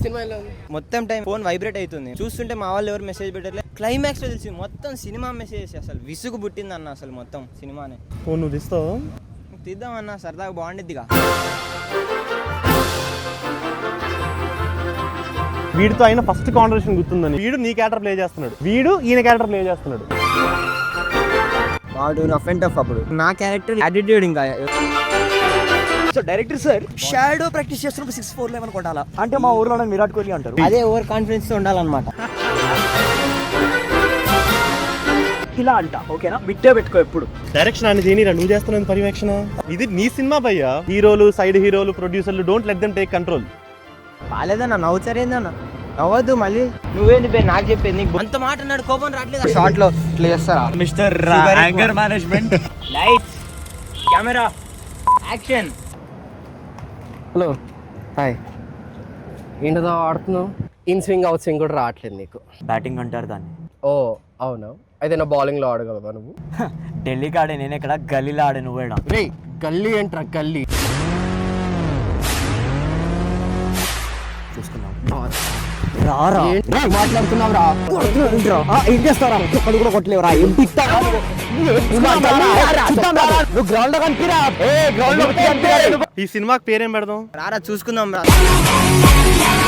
Cinema మొత్తం time phone vibrate అవుతుంది. చూస్తుంటే మా వాళ్ళు ఎవరు మెసేజ్ పెట్టట్లేదు. క్లైమాక్స్ లో తెలిసి మొత్తం సినిమా మెసేజ్ అసలు విసుగు పుట్టింది అన్న. అసలు మొత్తం సినిమానే. ఫోన్ నువ్వు తీస్తావు? తీద్దామన్నా, సరదాగా బాగుండిద్దిగా. వీడితో అయిన ఫస్ట్ కాన్వర్సేషన్ గుర్తుందని. వీడు నీ క్యారెక్టర్ ప్లే చేస్తున్నాడు, వీడు ఈయన క్యారెక్టర్ ప్లే చేస్తున్నాడు. వాడు రఫ్ అండ్ టఫ్. అప్పుడు నా క్యారెక్టర్ యాటిట్యూడ్. ఇంకా so director sir shadow practice చేస్తున్నప్పుడు 6'4" కొట్టాలా అంటే మా ఊర్లో విరాట్ కోహ్లీ అంటారు. అదే ఓవర్ కాన్ఫిడెన్స్ తో ఉండాలన్నమాట. ఇలా అంట ఓకేనా, బిట్టే పెట్టుకో ఎప్పుడు. డైరెక్షన్ అని చేయని నువ్వు చేస్తున్న పర్యవేక్షణ. ఇది నీ సినిమా భయ్యా. హీరోలు, సైడ్ హీరోలు, ప్రొడ్యూసర్లు don't let them take control. బాలేదన్నా, నవ్వుతారేందన్నా? నవ్వద్దు మళ్ళీ. నువ్వేంది పే నాకు చెప్పేది? నీకు అంత మాట అన్నాడు, కోపం రావట్లేదు. షార్ట్ లో ఇట్లా చేస్తారా mister anchor management. Lights, camera, action. Hello, hi. ఏంటో ఆడుతున్నావు? ఇన్ స్వింగ్ అవుట్ స్వింగ్ కూడా రావట్లేదు నీకు. బ్యాటింగ్ అంటారు దాన్ని. ఓ అవునా, అయితే నా బౌలింగ్లో ఆడగలవా నువ్వు? ఢిల్లీకి ఆడే నేను ఎక్కడ, గల్లీలో ఆడే నువ్వేడా? రే గల్లీ ఏంట్రా గల్లీ? మాట్లాడుతున్నావు రా, ఏం చేస్తారా? ఒక్కడు కూడా కొట్టలేవురా. నువ్వు గ్రౌండ్ లో కనిపిరా. ఈ సినిమాకి పేరేం పెడదాం? రారా చూసుకుందాం రా.